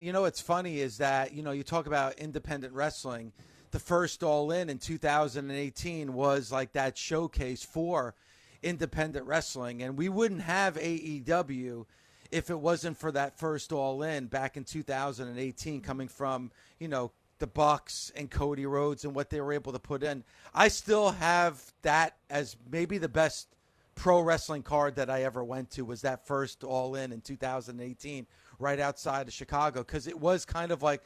You know, what's funny is that, you talk about independent wrestling. The first All In 2018 was like that showcase for independent wrestling. And we wouldn't have AEW if it wasn't for that first All In back in 2018 coming from, the Bucks and Cody Rhodes and what they were able to put in. I still have that as maybe the best pro wrestling card that I ever went to was that first All In 2018 right outside of Chicago, because it was kind of like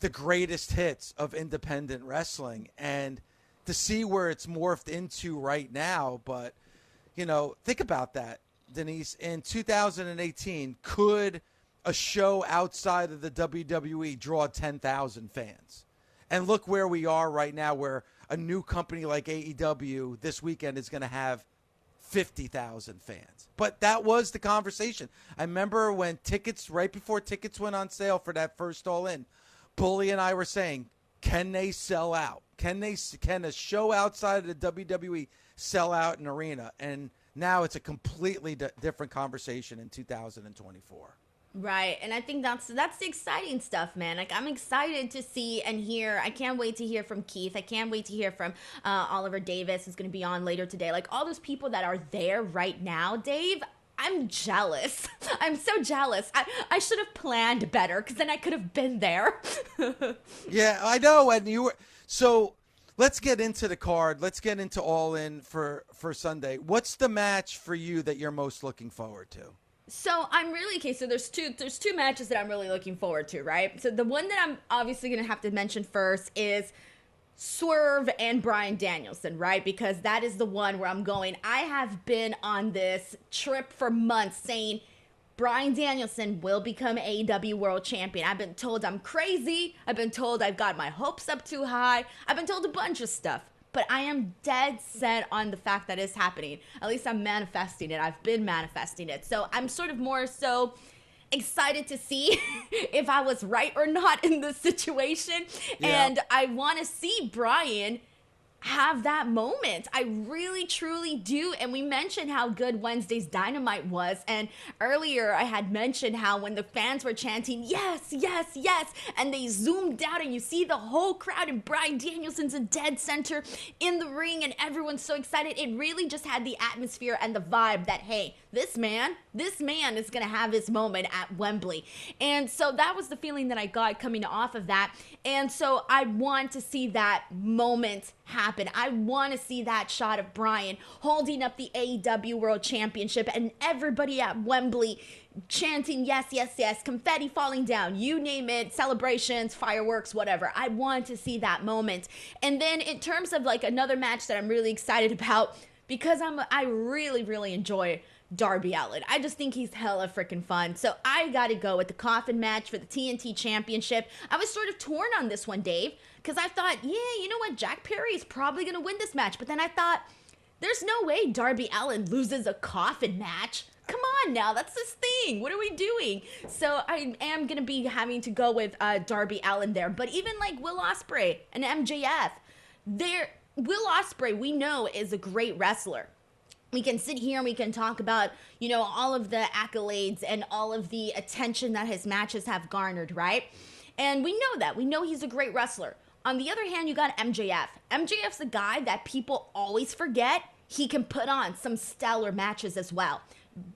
the greatest hits of independent wrestling. And to see where it's morphed into right now, but, think about that, Denise. In 2018, could a show outside of the WWE draw 10,000 fans? And look where we are right now, where a new company like AEW this weekend is going to have 50,000 fans. But that was the conversation. I remember when right before tickets went on sale for that first All In, Bully and I were saying, can they sell out? Can a show outside of the WWE sell out an arena? And now it's a completely different conversation in 2024. Right. And I think that's the exciting stuff, man. Like, I'm excited to see and hear. I can't wait to hear from Keith. I can't wait to hear from Oliver Davis, who's going to be on later today. Like, all those people that are there right now, Dave, I'm jealous. I'm so jealous. I should have planned better, because then I could have been there. Yeah, I know. And you were. So let's get into the card. Let's get into All In for Sunday. What's the match for you that you're most looking forward to? So I'm really okay. So there's two matches that I'm really looking forward to, right? So the one that I'm obviously gonna have to mention first is Swerve and Bryan Danielson, right? Because that is the one where I'm going. I have been on this trip for months saying Bryan Danielson will become AEW World Champion. I've been told I'm crazy. I've been told I've got my hopes up too high. I've been told a bunch of stuff. But I am dead set on the fact that it's happening. At least I'm manifesting it. I've been manifesting it. So I'm sort of more so excited to see if I was right or not in this situation. Yeah. And I want to see Bryan have that moment. I really, truly do. And we mentioned how good Wednesday's Dynamite was. And earlier I had mentioned how when the fans were chanting, yes, yes, yes, and they zoomed out and you see the whole crowd and Bryan Danielson's in dead center in the ring and everyone's so excited. It really just had the atmosphere and the vibe that, hey, this man is going to have his moment at Wembley. And so that was the feeling that I got coming off of that. And so I want to see that moment happen. I want to see that shot of Bryan holding up the AEW World Championship and everybody at Wembley chanting, yes, yes, yes, confetti falling down, you name it, celebrations, fireworks, whatever. I want to see that moment. And then in terms of like another match that I'm really excited about, because I really, really enjoy Darby Allin. I just think he's hella freaking fun. So I gotta go with the coffin match for the TNT Championship. I was sort of torn on this one, Dave, because I thought, yeah, you know what, Jack Perry is probably gonna win this match. But then I thought, there's no way Darby Allin loses a coffin match. Come on now, that's his thing. What are we doing? So I am gonna be having to go with Darby Allin there. But even like Will Ospreay and MJF, Will Ospreay, we know, is a great wrestler. We can sit here and we can talk about, you know, all of the accolades and all of the attention that his matches have garnered, right? And we know that. We know he's a great wrestler. On the other hand, you got MJF. MJF's a guy that people always forget. He can put on some stellar matches as well.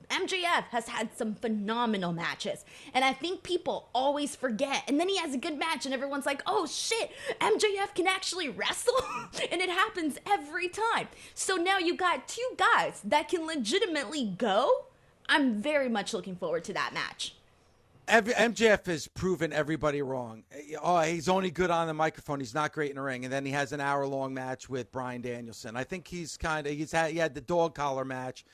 MJF has had some phenomenal matches, and I think people always forget. And then he has a good match and everyone's like, oh shit, MJF can actually wrestle. And it happens every time. So now you got two guys that can legitimately go. I'm very much looking forward to that match. MJF has proven everybody wrong. Oh, he's only good on the microphone. He's not great in the ring. And then he has an hour-long match with Bryan Danielson. I think he had the dog collar match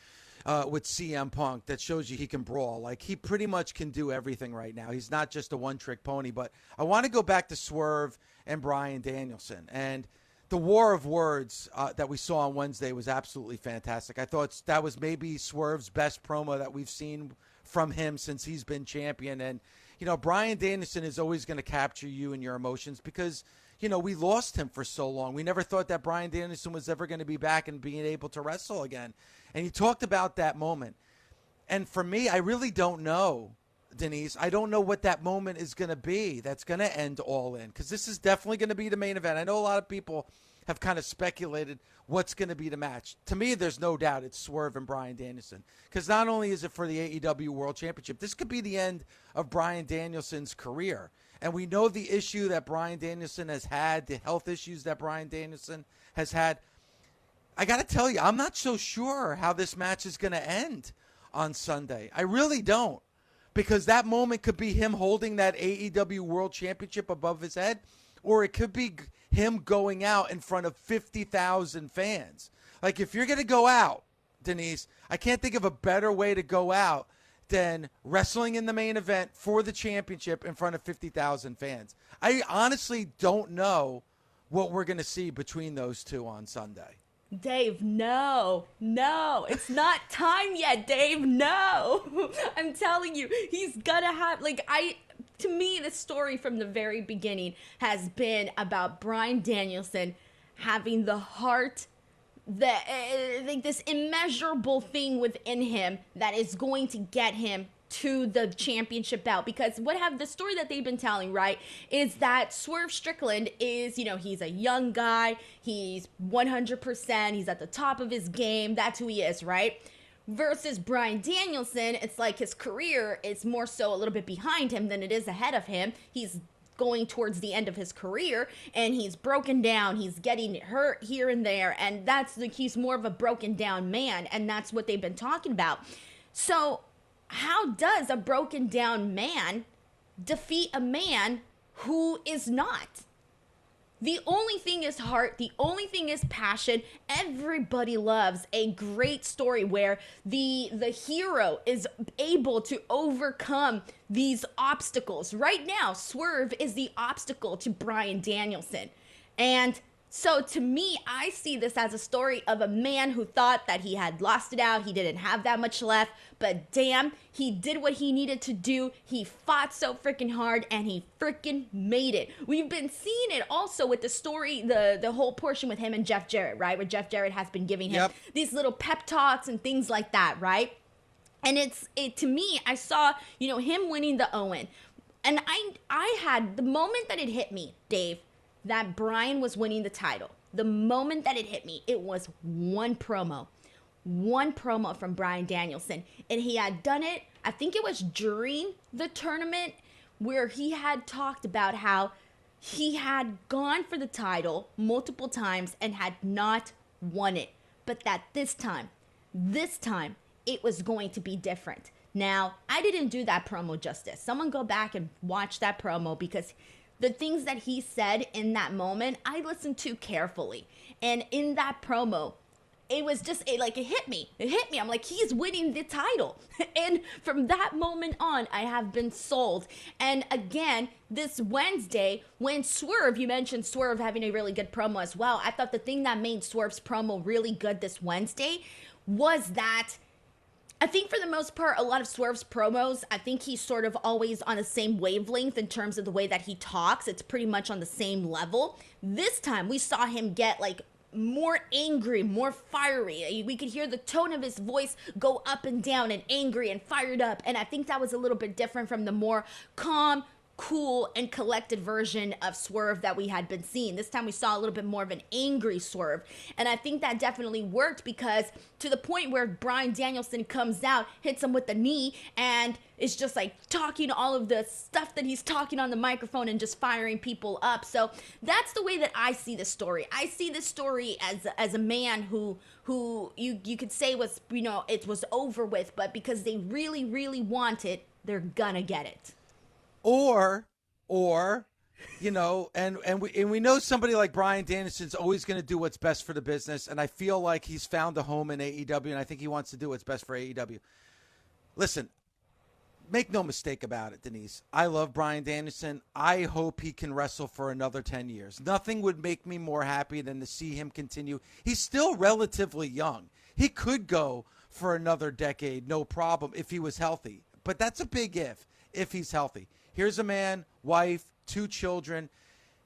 with CM Punk that shows you he can brawl. Like, he pretty much can do everything right now. He's not just a one-trick pony. But I want to go back to Swerve and Bryan Danielson. And the war of words that we saw on Wednesday was absolutely fantastic. I thought that was maybe Swerve's best promo that we've seen from him since he's been champion. And, you know, Bryan Danielson is always going to capture you and your emotions because, you know, we lost him for so long. We never thought that Bryan Danielson was ever going to be back and being able to wrestle again. And he talked about that moment. And for me, I really don't know Denise. I don't know what that moment is going to be that's going to end All In, because this is definitely going to be the main event. I know a lot of people have kind of speculated what's going to be the match. To me, there's no doubt it's Swerve and Bryan Danielson, because not only is it for the AEW World Championship, this could be the end of Bryan Danielson's career. And we know the issue that Bryan Danielson has had, the health issues that Bryan Danielson has had. I got to tell you, I'm not so sure how this match is going to end on Sunday. I really don't, because that moment could be him holding that AEW World Championship above his head, or it could be him going out in front of 50,000 fans. Like, if you're going to go out, Denise, I can't think of a better way to go out than wrestling in the main event for the championship in front of 50,000 fans. I honestly don't know what we're going to see between those two on Sunday. Dave, no, it's not time yet, Dave, no. I'm telling you, he's gonna have, to me, the story from the very beginning has been about Bryan Danielson having the heart, this immeasurable thing within him that is going to get him to the championship bout. Because the story that they've been telling, right, is that Swerve Strickland is, he's a young guy, he's 100%, he's at the top of his game, that's who he is, right? Versus Bryan Danielson, it's like his career is more so a little bit behind him than it is ahead of him. He's going towards the end of his career, and he's broken down, he's getting hurt here and there, and he's more of a broken down man, and that's what they've been talking about. So how does a broken down man defeat a man who is not? The only thing is heart. The only thing is passion. Everybody loves a great story where the hero is able to overcome these obstacles. Right now, Swerve is the obstacle to Bryan Danielson. And so to me, I see this as a story of a man who thought that he had lost it out. He didn't have that much left, but damn, he did what he needed to do. He fought so freaking hard, and he freaking made it. We've been seeing it also with the story, the whole portion with him and Jeff Jarrett, right? Where Jeff Jarrett has been giving him these little pep talks and things like that, right? And to me, I saw, him winning the Owen. And I had, the moment that it hit me, Dave, that Bryan was winning the title, the moment that it hit me, it was one promo from Bryan Danielson. And he had done it, I think it was during the tournament, where he had talked about how he had gone for the title multiple times and had not won it. But that this time, it was going to be different. Now, I didn't do that promo justice. Someone go back and watch that promo, because the things that he said in that moment, I listened to carefully. And in that promo, it was just, it hit me. I'm like, he's winning the title. And from that moment on, I have been sold. And again, this Wednesday, when Swerve, you mentioned Swerve having a really good promo as well. I thought the thing that made Swerve's promo really good this Wednesday was that I think for the most part, a lot of Swerve's promos, I think he's sort of always on the same wavelength in terms of the way that he talks. It's pretty much on the same level. This time, we saw him get more angry, more fiery. We could hear the tone of his voice go up and down and angry and fired up. And I think that was a little bit different from the more calm, cool, and collected version of Swerve that we had been seeing. This time we saw a little bit more of an angry Swerve. And I think that definitely worked, because to the point where Bryan Danielson comes out, hits him with the knee, and is just talking all of the stuff that he's talking on the microphone and just firing people up. So that's the way that I see the story. I see this story as a man who you could say was, it was over with, but because they really, really want it, they're gonna get it. Or, and we know somebody like Bryan Danielson's always going to do what's best for the business, and I feel like he's found a home in AEW, and I think he wants to do what's best for AEW. Listen, make no mistake about it, Denise. I love Bryan Danielson. I hope he can wrestle for another 10 years. Nothing would make me more happy than to see him continue. He's still relatively young. He could go for another decade, no problem, if he was healthy. But that's a big if he's healthy. Here's a man, wife, 2 children.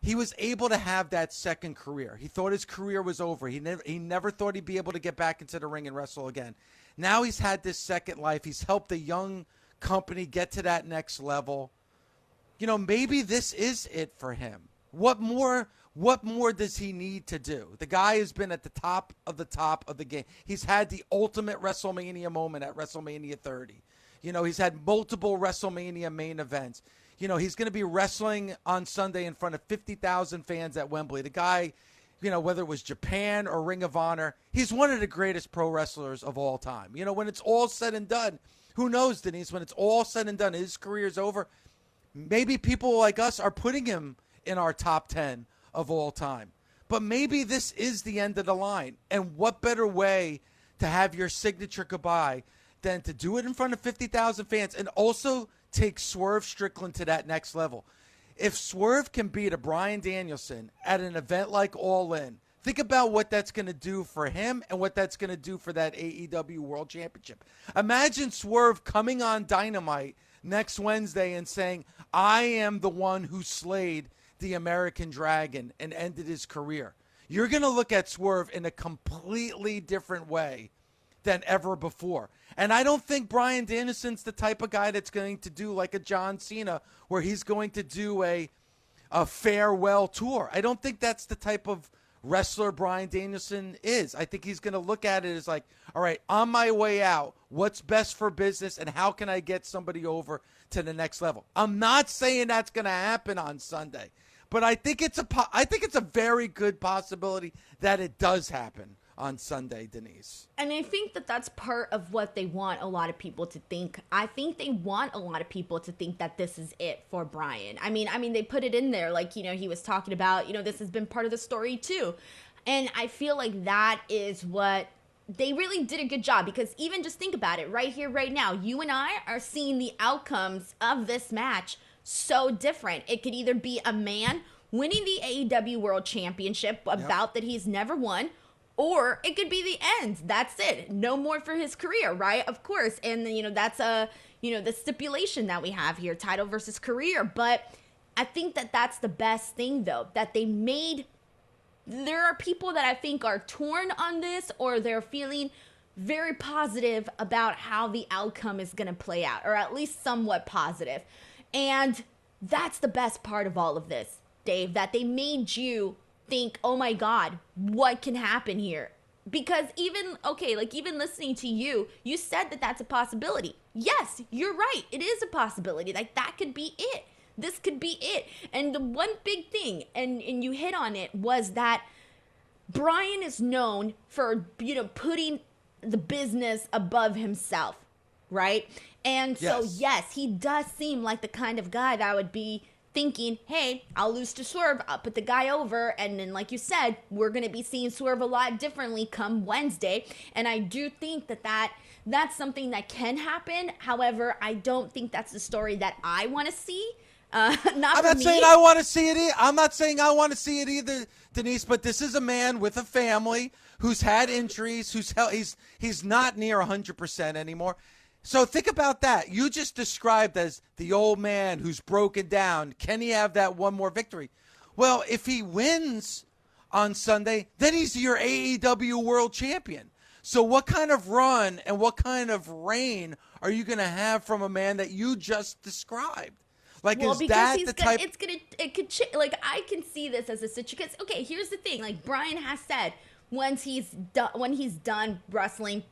He was able to have that second career. He thought his career was over. He never thought he'd be able to get back into the ring and wrestle again. Now he's had this second life. He's helped a young company, get to that next level. You know, maybe this is it for him. What more does he need to do? The guy has been at the top of the game. He's had the ultimate WrestleMania moment at WrestleMania 30. You know, he's had multiple WrestleMania main events. You know, he's going to be wrestling on Sunday in front of 50,000 fans at Wembley. The guy, you know, whether it was Japan or Ring of Honor, he's one of the greatest pro wrestlers of all time. You know, when it's all said and done, who knows, Denise, when it's all said and done, his career's over, maybe people like us are putting him in our top 10 of all time. But maybe this is the end of the line. And what better way to have your signature goodbye than to do it in front of 50,000 fans and also take Swerve Strickland to that next level. If Swerve can beat a Bryan Danielson at an event like All In, think about what that's going to do for him and what that's going to do for that AEW World Championship. Imagine Swerve coming on Dynamite next Wednesday and saying, I am the one who slayed the American Dragon and ended his career. You're going to look at Swerve in a completely different way than ever before. And I don't think Bryan Danielson's the type of guy that's going to do like a John Cena where he's going to do a farewell tour. I don't think that's the type of wrestler Bryan Danielson is. I think he's going to look at it as like, all right, on my way out, what's best for business and how can I get somebody over to the next level? I'm not saying that's going to happen on Sunday, but I think it's a very good possibility that it does happen on Sunday, Denise. And I think that that's part of what they want a lot of people to think. I think they want a lot of people to think that this is it for Bryan. I mean, they put it in there, like, you know, he was talking about, you know, this has been part of the story too. And I feel like that is what they really did a good job, because even just think about it right here, right now, you and I are seeing the outcomes of this match so different. It could either be a man winning the AEW World Championship, a bout that he's never won, or it could be the end. That's it. No more for his career, right? Of course. And, you know, that's the stipulation that we have here, title versus career. But I think that that's the best thing, though, that they made. There are people that I think are torn on this, or they're feeling very positive about how the outcome is going to play out, or at least somewhat positive. And that's the best part of all of this, Dave, that they made you think, oh my God, what can happen here? Because even listening to you said that that's a possibility. Yes, you're right. It is a possibility. Like, that could be it. This could be it. And the one big thing, and you hit on it, was that Bryan is known for, you know, putting the business above himself, right? And so, yes, he does seem like the kind of guy that would be thinking, hey, I'll lose to Swerve, I'll put the guy over, and then, like you said, we're going to be seeing Swerve a lot differently come Wednesday. And I do think that that's something that can happen. However, I don't think that's the story that I want to see. I'm not saying I want to see it. I'm not saying I want to see it either, Denise. But this is a man with a family who's had injuries, he's not near 100% anymore. So think about that. You just described as the old man who's broken down. Can he have that one more victory? Well, if he wins on Sunday, then he's your AEW World Champion. So what kind of run and what kind of reign are you going to have from a man that you just described? Like, well, is that the type? I can see this as a situation. Okay, here's the thing. Like, Bryan has said, when he's done wrestling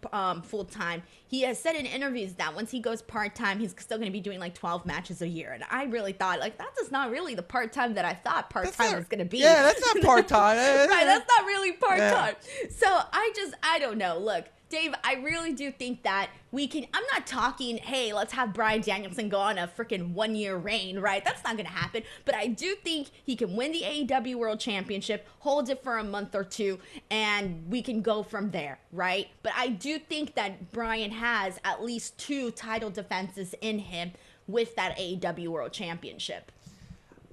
full time, he has said in interviews that once he goes part time, he's still going to be doing like 12 matches a year. And I really thought, like, that's just not really the part time that I thought part time was going to be. Yeah, that's not part time. Right, that's not really part time. Yeah. So I don't know. Look, Dave, I really do think that we can. I'm not talking, hey, let's have Bryan Danielson go on a freaking 1-year reign, right? That's not going to happen. But I do think he can win the AEW World Championship, hold it for a month or two, and we can go from there, right? But I do think that Bryan has at least 2 title defenses in him with that AEW World Championship.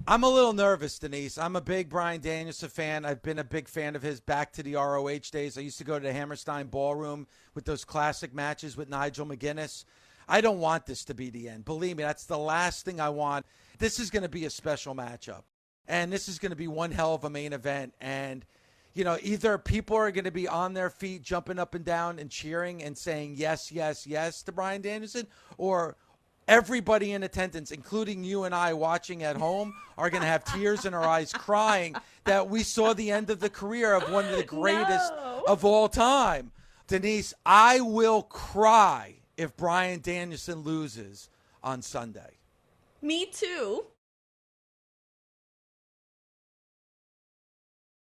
I'm a little nervous, Denise. I'm a big Bryan Danielson fan. I've been a big fan of his back to the ROH days. I used to go to the Hammerstein Ballroom with those classic matches with Nigel McGuinness. I don't want this to be the end. Believe me, that's the last thing I want. This is going to be a special matchup. And this is going to be one hell of a main event. And, you know, either people are going to be on their feet, jumping up and down and cheering and saying yes, yes, yes to Bryan Danielson, or everybody in attendance, including you and I watching at home, are going to have tears in our eyes crying that we saw the end of the career of one of the greatest of all time. Denise, I will cry if Bryan Danielson loses on Sunday. Me too.